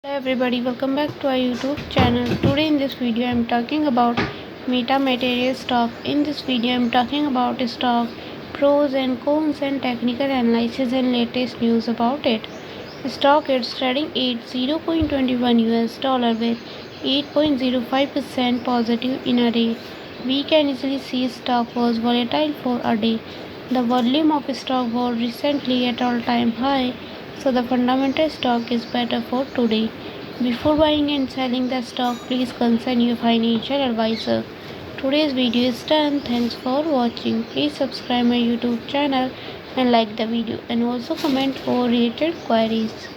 Hello everybody, welcome back to our YouTube channel. Today in this video I am talking about Meta Materials stock. In this video I am talking about stock, pros and cons and technical analysis and latest news about it. Stock is trading at $0.21 with 8.05% positive in a day. We can easily see stock was volatile for a day. The volume of stock was recently at all-time high, so the fundamental stock is better for today. Before buying and selling the stock, please consult your financial advisor. Today's video is done. Thanks for watching. Please subscribe my YouTube channel and like the video and also comment for related queries.